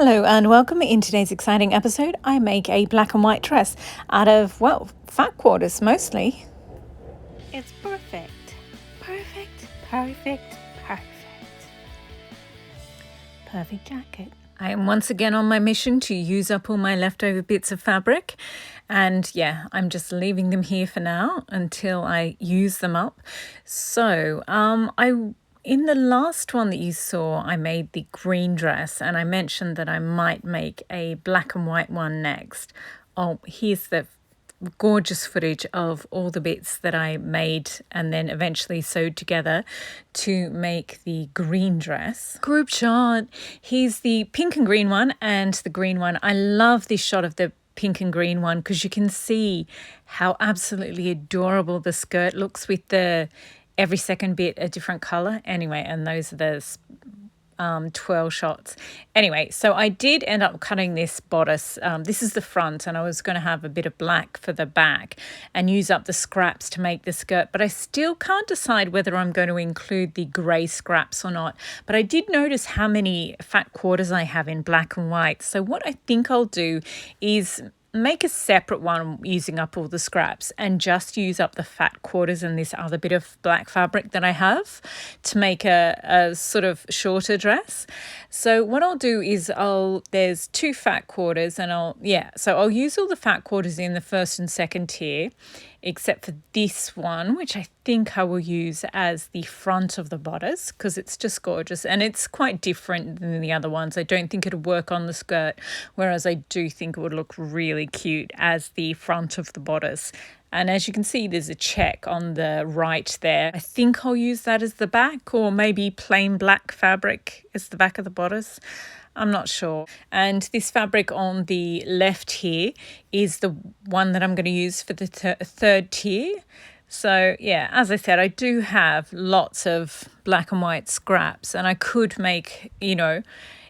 Hello and welcome. In today's exciting episode, I make a black and white dress out of, well, fat quarters mostly. It's perfect. Perfect, perfect, perfect. Perfect jacket. I am once again on my mission to use up all my leftover bits of fabric. And yeah, I'm just leaving them here for now until I use them up. So in the last one that you saw, I made the green dress and I mentioned that I might make a black and white one next. Oh, here's the gorgeous footage of all the bits that I made and then eventually sewed together to make the green dress. Group shot. Here's the pink and green one and the green one. I love this shot of the pink and green one because you can see how absolutely adorable the skirt looks with the every second bit a different color. Anyway, and those are the 12 shots. Anyway, so I did end up cutting this bodice. This is the front and I was going to have a bit of black for the back and use up the scraps to make the skirt, but I still can't decide whether I'm going to include the grey scraps or not. But I did notice how many fat quarters I have in black and white. So what I think I'll do is make a separate one using up all the scraps and just use up the fat quarters and this other bit of black fabric that I have to make a sort of shorter dress. So what I'll do is there's two fat quarters and I'll use all the fat quarters in the first and second tier, except for this one, which I think I will use as the front of the bodice because it's just gorgeous and it's quite different than the other ones. I don't think it'll work on the skirt, whereas I do think it would look really cute as the front of the bodice. And as you can see, there's a check on the right there. I think I'll use that as the back, or maybe plain black fabric as the back of the bodice. I'm not sure. And this fabric on the left here is the one that I'm going to use for the third tier. So yeah, as I said, I do have lots of black and white scraps and I could make,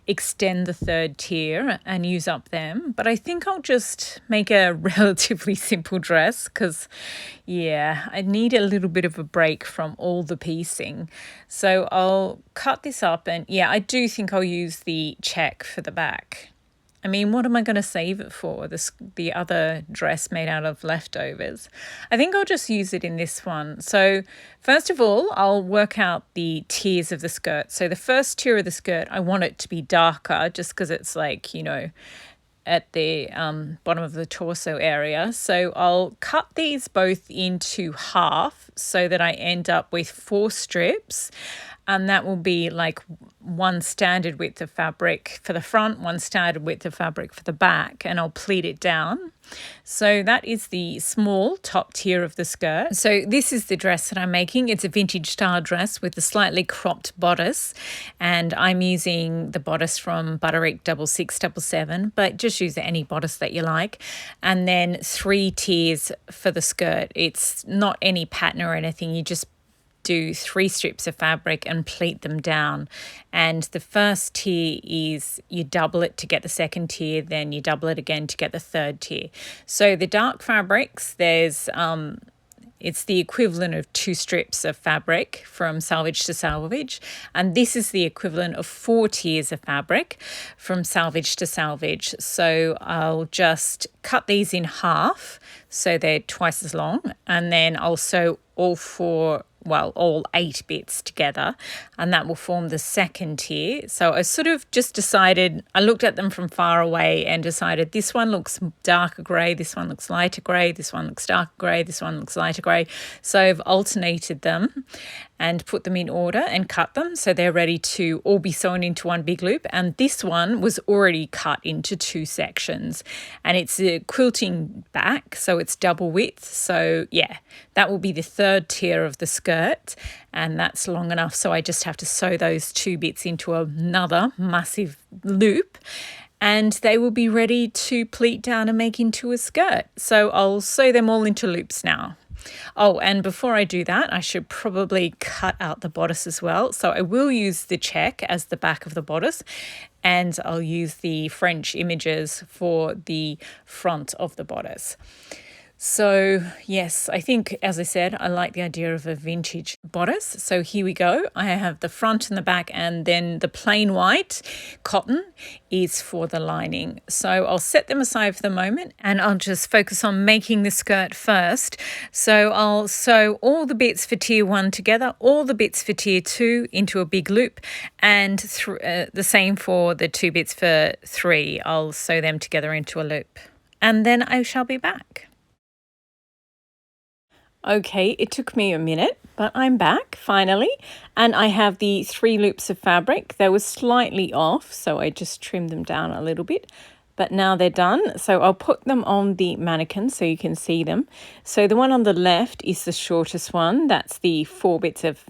extend the third tier and use up them. But I think I'll just make a relatively simple dress because, yeah, I need a little bit of a break from all the piecing. So I'll cut this up and, yeah, I do think I'll use the check for the back. I mean, what am I going to save it for? The other dress made out of leftovers. I think I'll just use it in this one. So first of all, I'll work out the tiers of the skirt. So the first tier of the skirt, I want it to be darker just because it's like, at the bottom of the torso area. So I'll cut these both into half so that I end up with 4 strips. And that will be like one standard width of fabric for the front, one standard width of fabric for the back, and I'll pleat it down. So that is the small top tier of the skirt. So this is the dress that I'm making. It's a vintage style dress with a slightly cropped bodice, and I'm using the bodice from Butterick 6677, but just use any bodice that you like. And then 3 tiers for the skirt. It's not any pattern or anything. You just do 3 strips of fabric and pleat them down, and the first tier is you double it to get the second tier, then you double it again to get the third tier. So the dark fabrics, there's it's the equivalent of 2 strips of fabric from salvage to salvage, and this is the equivalent of 4 tiers of fabric from salvage to salvage. So I'll just cut these in half so they're twice as long, and then I'll sew all 8 bits together, and that will form the second tier. So I sort of just decided, I looked at them from far away and decided this one looks darker grey, this one looks lighter grey, this one looks darker grey, this one looks lighter grey. So I've alternated them and put them in order and cut them so they're ready to all be sewn into one big loop. And this one was already cut into 2 sections, and it's a quilting back, so it's double width. So yeah, that will be the third tier of the skirt, and that's long enough. So I just have to sew those 2 bits into another massive loop, and they will be ready to pleat down and make into a skirt. So I'll sew them all into loops now. Oh, and before I do that, I should probably cut out the bodice as well. So I will use the check as the back of the bodice, and I'll use the French images for the front of the bodice. So yes, I think, as I said, I like the idea of a vintage bodice. So here we go. I have the front and the back, and then the plain white cotton is for the lining. So I'll set them aside for the moment, and I'll just focus on making the skirt first. So I'll sew all the bits for tier 1 together, all the bits for tier 2 into a big loop, and the same for the 2 bits for 3. I'll sew them together into a loop. And then I shall be back. Okay, it took me a minute, but I'm back finally, and I have the 3 loops of fabric. They were slightly off, so I just trimmed them down a little bit, but now they're done. So I'll put them on the mannequin so you can see them. So the one on the left is the shortest one. That's the 4 bits of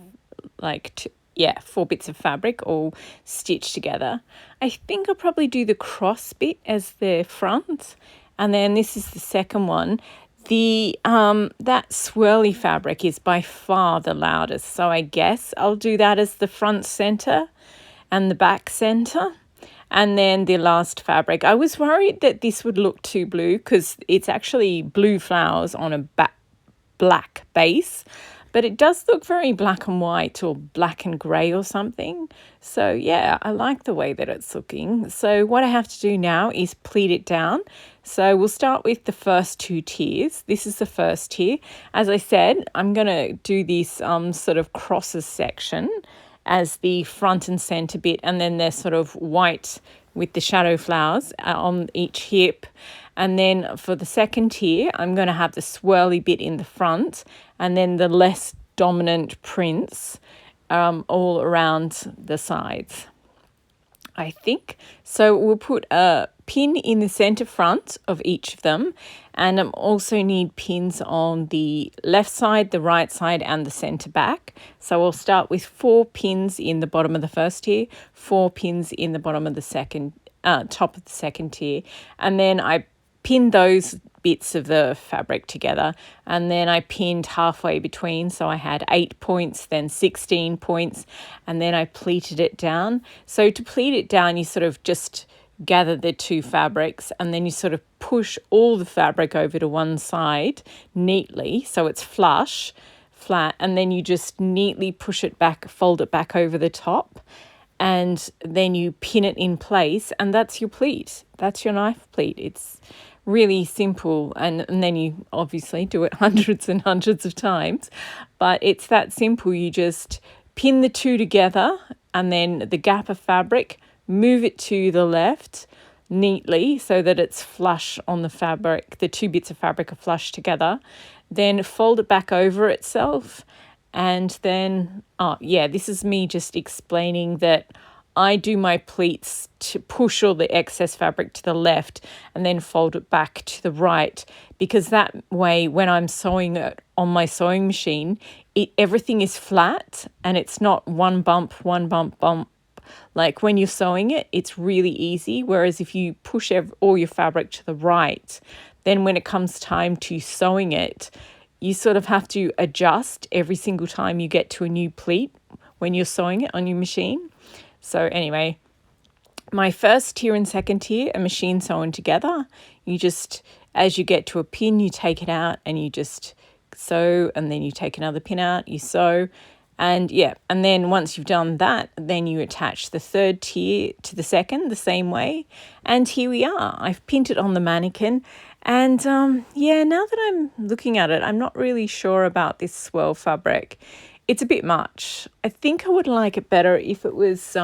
4 bits of fabric all stitched together. I think I'll probably do the cross bit as the front, and then this is the second one. The that swirly fabric is by far the loudest, so I guess I'll do that as the front center and the back center. And then the last fabric, I was worried that this would look too blue because it's actually blue flowers on a black base, but it does look very black and white or black and grey or something. So yeah, I like the way that it's looking. So what I have to do now is pleat it down. So we'll start with the first 2 tiers. This is the first tier. As I said, I'm going to do this sort of crosses section as the front and centre bit, and then they're sort of white with the shadow flowers on each hip. And then for the second tier, I'm going to have the swirly bit in the front, and then the less dominant prints all around the sides, I think. So we'll put a pin in the centre front of each of them, and I also need pins on the left side, the right side, and the centre back. So I'll start with 4 pins in the bottom of the first tier, 4 pins in the bottom of the top of the second tier, and then I pin those bits of the fabric together, and then I pinned halfway between, so I had 8 points, then 16 points, and then I pleated it down. So to pleat it down, you sort of just gather the 2 fabrics, and then you sort of push all the fabric over to one side neatly so it's flat, and then you just neatly push it back, fold it back over the top, and then you pin it in place, and that's your pleat. That's your knife pleat. It's really simple, and then you obviously do it hundreds and hundreds of times, but it's that simple. You just pin the 2 together, and then the gap of fabric, move it to the left neatly so that it's flush on the fabric. The 2 bits of fabric are flush together. Then fold it back over itself, and then this is me just explaining that I do my pleats to push all the excess fabric to the left and then fold it back to the right, because that way when I'm sewing it on my sewing machine, everything is flat and it's not one bump. Like when you're sewing it, it's really easy, whereas if you push all your fabric to the right, then when it comes time to sewing it, you sort of have to adjust every single time you get to a new pleat when you're sewing it on your machine. So anyway, my first tier and second tier are machine sewn together. You just, as you get to a pin, you take it out and you just sew, and then you take another pin out, you sew, and then once you've done that, then you attach the third tier to the second the same way. And here we are. I've pinned it on the mannequin, and now that I'm looking at it, I'm not really sure about this swirl fabric. It's a bit much. I think I would like it better if it was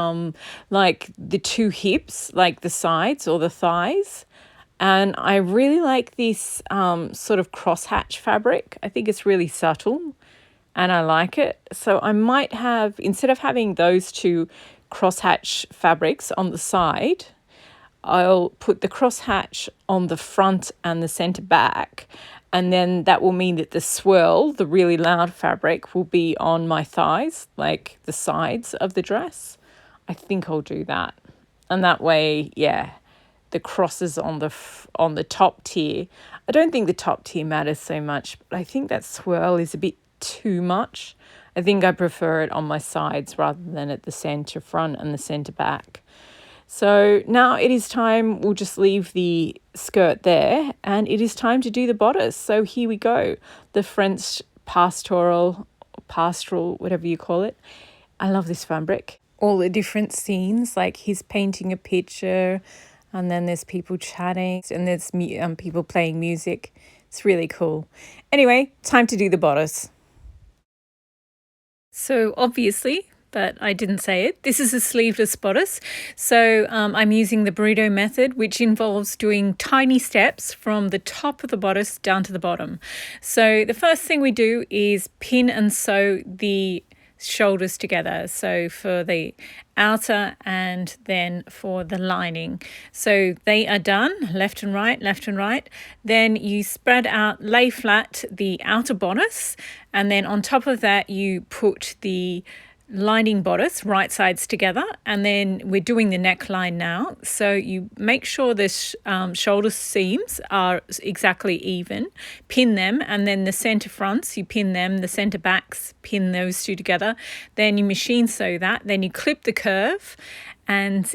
like the 2 hips, like the sides or the thighs. And I really like this sort of crosshatch fabric. I think it's really subtle and I like it. So I might have, instead of having those 2 crosshatch fabrics on the side, I'll put the crosshatch on the front and the centre back, and then that will mean that the swirl, the really loud fabric, will be on my thighs, like the sides of the dress. I think I'll do that. And that way, the crosses on the top tier. I don't think the top tier matters so much, but I think that swirl is a bit too much. I think I prefer it on my sides rather than at the centre front and the centre back. So now it is time, we'll just leave the skirt there, and it is time to do the bodice. So here we go, the French pastoral, whatever you call it. I love this fabric. All the different scenes, like he's painting a picture, and then there's people chatting, and there's people playing music. It's really cool. Anyway, time to do the bodice. So obviously, but I didn't say it, this is a sleeveless bodice. So I'm using the burrito method, which involves doing tiny steps from the top of the bodice down to the bottom. So the first thing we do is pin and sew the shoulders together, so for the outer and then for the lining. So they are done, left and right, left and right. Then you spread out, lay flat the outer bodice, and then on top of that you put the lining bodice right sides together, and then we're doing the neckline now. So you make sure the shoulder seams are exactly even, pin them, and then the center fronts you pin them, the center backs pin those two together, then you machine sew that, then you clip the curve, and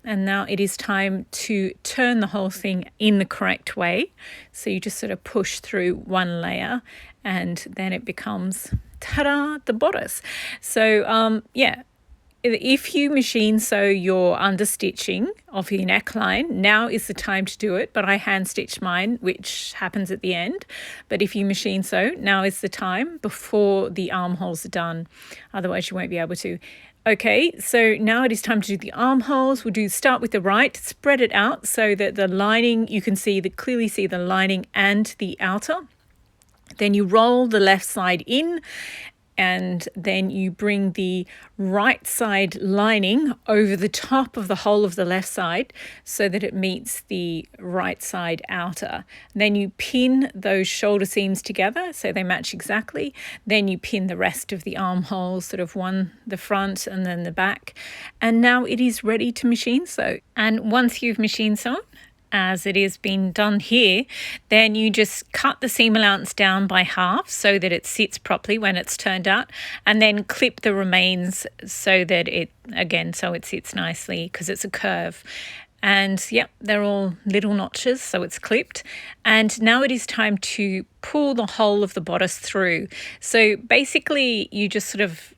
and now it is time to turn the whole thing in the correct way. So you just sort of push through one layer, and then it becomes, ta-da, the bodice. So if you machine sew your understitching of your neckline, now is the time to do it. But I hand stitch mine, which happens at the end. But if you machine sew, now is the time before the armholes are done. Otherwise you won't be able to. Okay, so now it is time to do the armholes. We'll start with the right, spread it out so that the lining, you can clearly see the lining and the outer. Then you roll the left side in, and then you bring the right side lining over the top of the whole of the left side so that it meets the right side outer. Then you pin those shoulder seams together so they match exactly. Then you pin the rest of the armholes, sort of one, the front and then the back. And now it is ready to machine sew. And once you've machine sewn, as it is being done here, then you just cut the seam allowance down by half so that it sits properly when it's turned out, and then clip the remains so that it sits nicely because it's a curve. And they're all little notches, so it's clipped. And now it is time to pull the whole of the bodice through. So basically you just sort of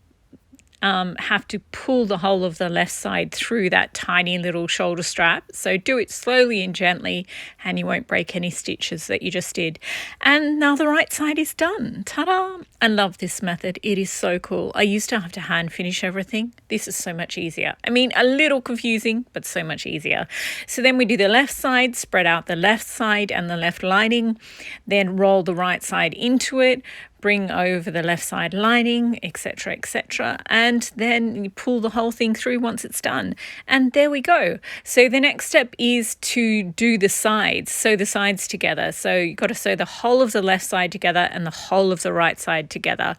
have to pull the whole of the left side through that tiny little shoulder strap. So do it slowly and gently, and you won't break any stitches that you just did. And now the right side is done. Ta-da! I love this method. It is so cool. I used to have to hand finish everything. This is so much easier. I mean, a little confusing, but so much easier. So then we do the left side, spread out the left side and the left lining, then roll the right side into it, bring over the left side lining, etc., etc., and then you pull the whole thing through once it's done. And there we go. So the next step is to do the sides, sew the sides together. So you've got to sew the whole of the left side together and the whole of the right side together.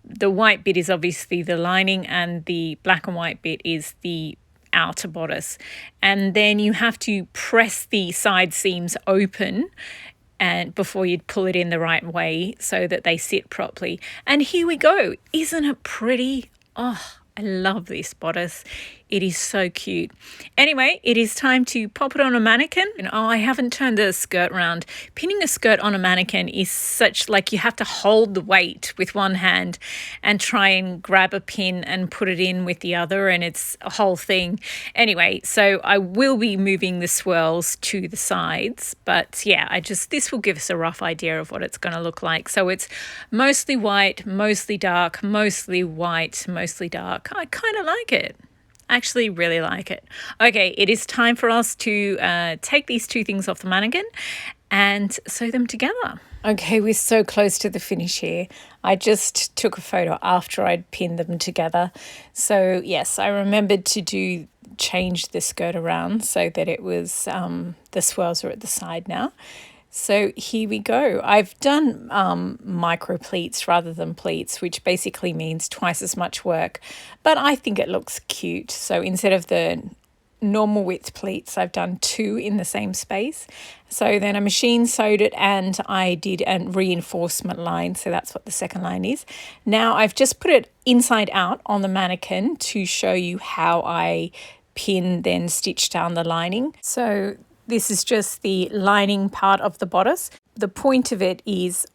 The white bit is obviously the lining, and the black and white bit is the outer bodice. And then you have to press the side seams open and before you pull it in the right way so that they sit properly. And here we go. Isn't it pretty? Oh, I love this bodice. It is so cute. Anyway, it is time to pop it on a mannequin. And I haven't turned the skirt around. Pinning a skirt on a mannequin is such, like, you have to hold the weight with one hand and try and grab a pin and put it in with the other, and it's a whole thing. Anyway, so I will be moving the swirls to the sides, but this will give us a rough idea of what it's going to look like. So it's mostly white, mostly dark, mostly white, mostly dark. I kind of like it. Actually really like it. Okay, it is time for us to take these two things off the mannequin and sew them together. Okay, we're so close to the finish here. I just took a photo after I'd pinned them together. So yes, I remembered to change the skirt around so that it was, the swirls are at the side now. So here we go. I've done micro pleats rather than pleats, which basically means twice as much work, but I think it looks cute. So instead of the normal width pleats, I've done two in the same space. So then I machine sewed it, and I did a reinforcement line. So that's what the second line is. Now I've just put it inside out on the mannequin to show you how I pin, then stitch down the lining. So this is just the lining part of the bodice. The point of it is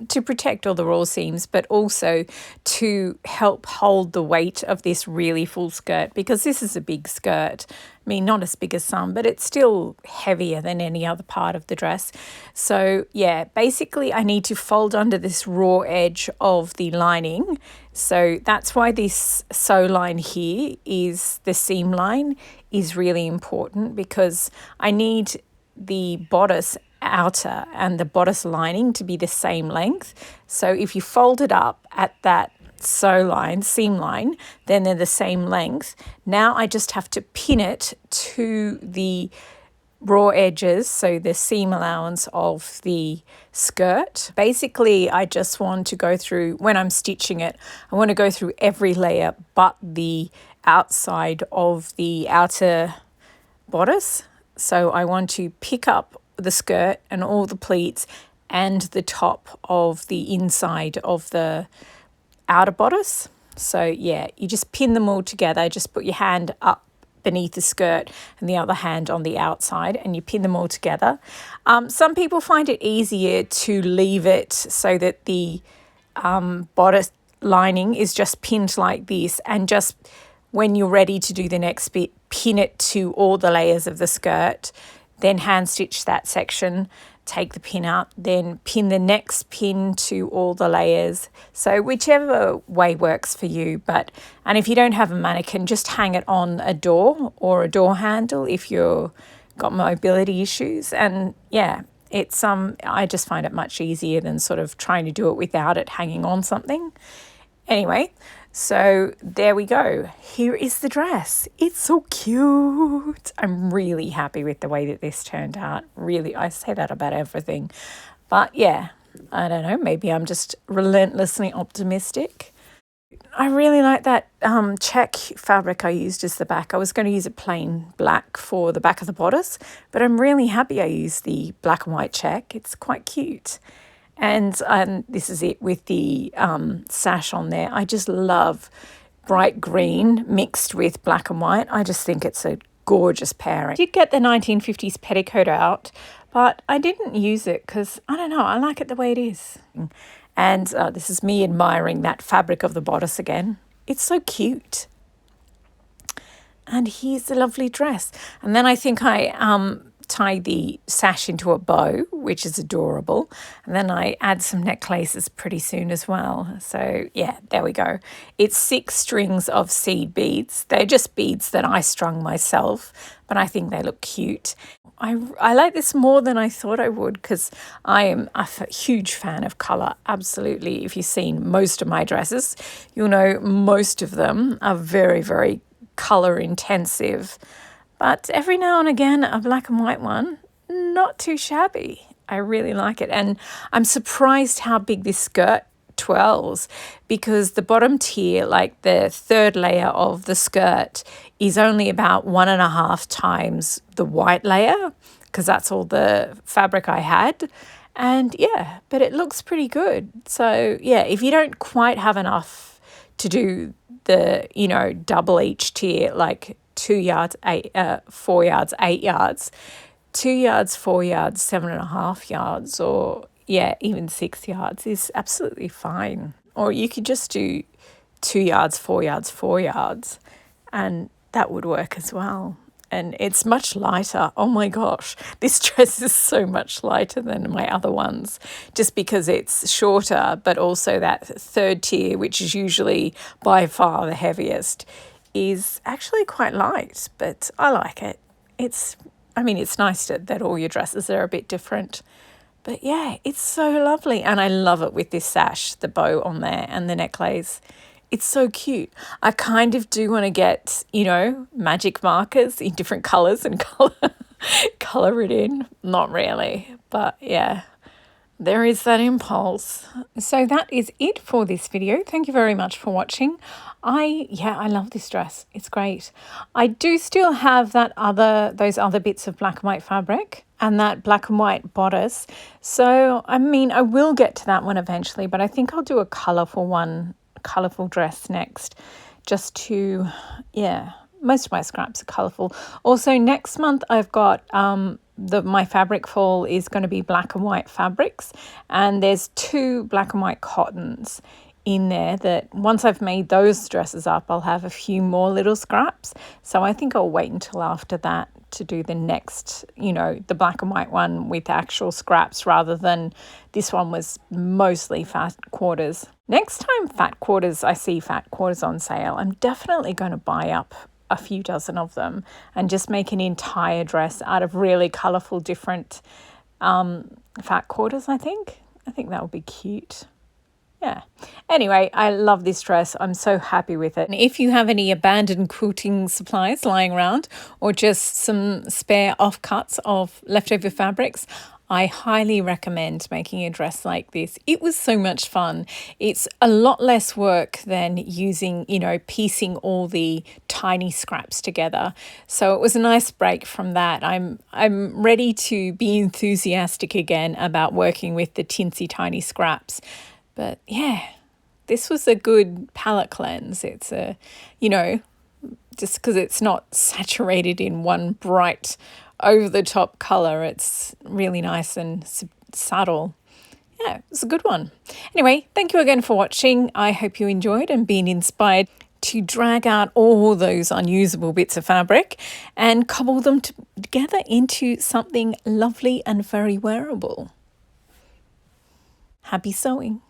to protect all the raw seams, but also to help hold the weight of this really full skirt, because this is a big skirt. I mean, not as big as some, but it's still heavier than any other part of the dress. So yeah, basically I need to fold under this raw edge of the lining. So that's why this sew line here is the seam line is really important, because I need the bodice outer and the bodice lining to be the same length. So if you fold it up at that sew line, seam line, then they're the same length. Now I just have to pin it to the raw edges, so the seam allowance of the skirt. Basically, I just want to go through, when I'm stitching it, I want to go through every layer but the outside of the outer bodice. So I want to pick up the skirt and all the pleats and the top of the inside of the outer bodice. So yeah, you just pin them all together. Just put your hand up beneath the skirt and the other hand on the outside, and you pin them all together. Some people find it easier to leave it so that the bodice lining is just pinned like this, and just when you're ready to do the next bit, pin it to all the layers of the skirt, then hand stitch that section, take the pin out, then pin the next pin to all the layers. So whichever way works for you. And if you don't have a mannequin, just hang it on a door or a door handle if you've got mobility issues. And yeah, it's I just find it much easier than sort of trying to do it without it hanging on something. Anyway, so there we go. Here is the dress. It's so cute. I'm really happy with the way that this turned out. Really, I say that about everything. But yeah, I don't know, maybe I'm just relentlessly optimistic. I really like that check fabric I used as the back. I was going to use a plain black for the back of the bodice, but I'm really happy I used the black and white check. It's quite cute. And this is it with the sash on there. I just love bright green mixed with black and white. I just think it's a gorgeous pairing. I did get the 1950s petticoat out, but I didn't use it because, I don't know, I like it the way it is. And this is me admiring that fabric of the bodice again. It's so cute. And here's the lovely dress. And then I think I tie the sash into a bow, which is adorable, and then I add some necklaces pretty soon as well. So yeah, there we go. It's 6 strings of seed beads. They're just beads that I strung myself, but I think they look cute. I like this more than I thought I would, because I am a huge fan of colour. Absolutely. If you've seen most of my dresses, you'll know most of them are very, very colour intensive. But every now and again, a black and white one, not too shabby. I really like it. And I'm surprised how big this skirt twirls, because the bottom tier, like the third layer of the skirt, is only about 1.5 times the white layer, because that's all the fabric I had. And yeah, but it looks pretty good. So yeah, if you don't quite have enough to do the, double each tier, like 2 yards, 4 yards, 8 yards, 2 yards, 4 yards, 7.5 yards, or yeah, even 6 yards is absolutely fine. Or you could just do 2 yards, 4 yards, 4 yards, and that would work as well. And it's much lighter. Oh my gosh, this dress is so much lighter than my other ones, just because it's shorter, but also that third tier, which is usually by far the heaviest, is actually quite light, but I like it. It's nice that all your dresses are a bit different. But yeah, it's so lovely. And I love it with this sash, the bow on there and the necklace. It's so cute. I kind of do want to get, magic markers in different colours and colour it in. Not really, but yeah. There is that impulse. So that is it for this video. Thank you very much for watching. I love this dress. It's great. I do still have those other bits of black and white fabric and that black and white bodice. So, I will get to that one eventually, but I think I'll do a colourful dress next, just to, most of my scraps are colourful. Also, next month I've got my fabric fall is going to be black and white fabrics, and there's 2 black and white cottons in there that once I've made those dresses up, I'll have a few more little scraps. So I think I'll wait until after that to do the next, the black and white one with actual scraps, rather than this one was mostly fat quarters. Next time I see fat quarters on sale, I'm definitely going to buy up a few dozen of them and just make an entire dress out of really colourful different fat quarters. I think that would be cute. Yeah. Anyway, I love this dress. I'm so happy with it. And if you have any abandoned quilting supplies lying around, or just some spare offcuts of leftover fabrics, I highly recommend making a dress like this. It was so much fun. It's a lot less work than using, piecing all the tiny scraps together. So it was a nice break from that. I'm ready to be enthusiastic again about working with the tinsy tiny scraps. But yeah, this was a good palette cleanse. It's just because it's not saturated in one bright over-the-top colour, it's really nice and subtle. Yeah, it's a good one. Anyway, thank you again for watching. I hope you enjoyed and been inspired to drag out all those unusable bits of fabric and cobble them together into something lovely and very wearable. Happy sewing.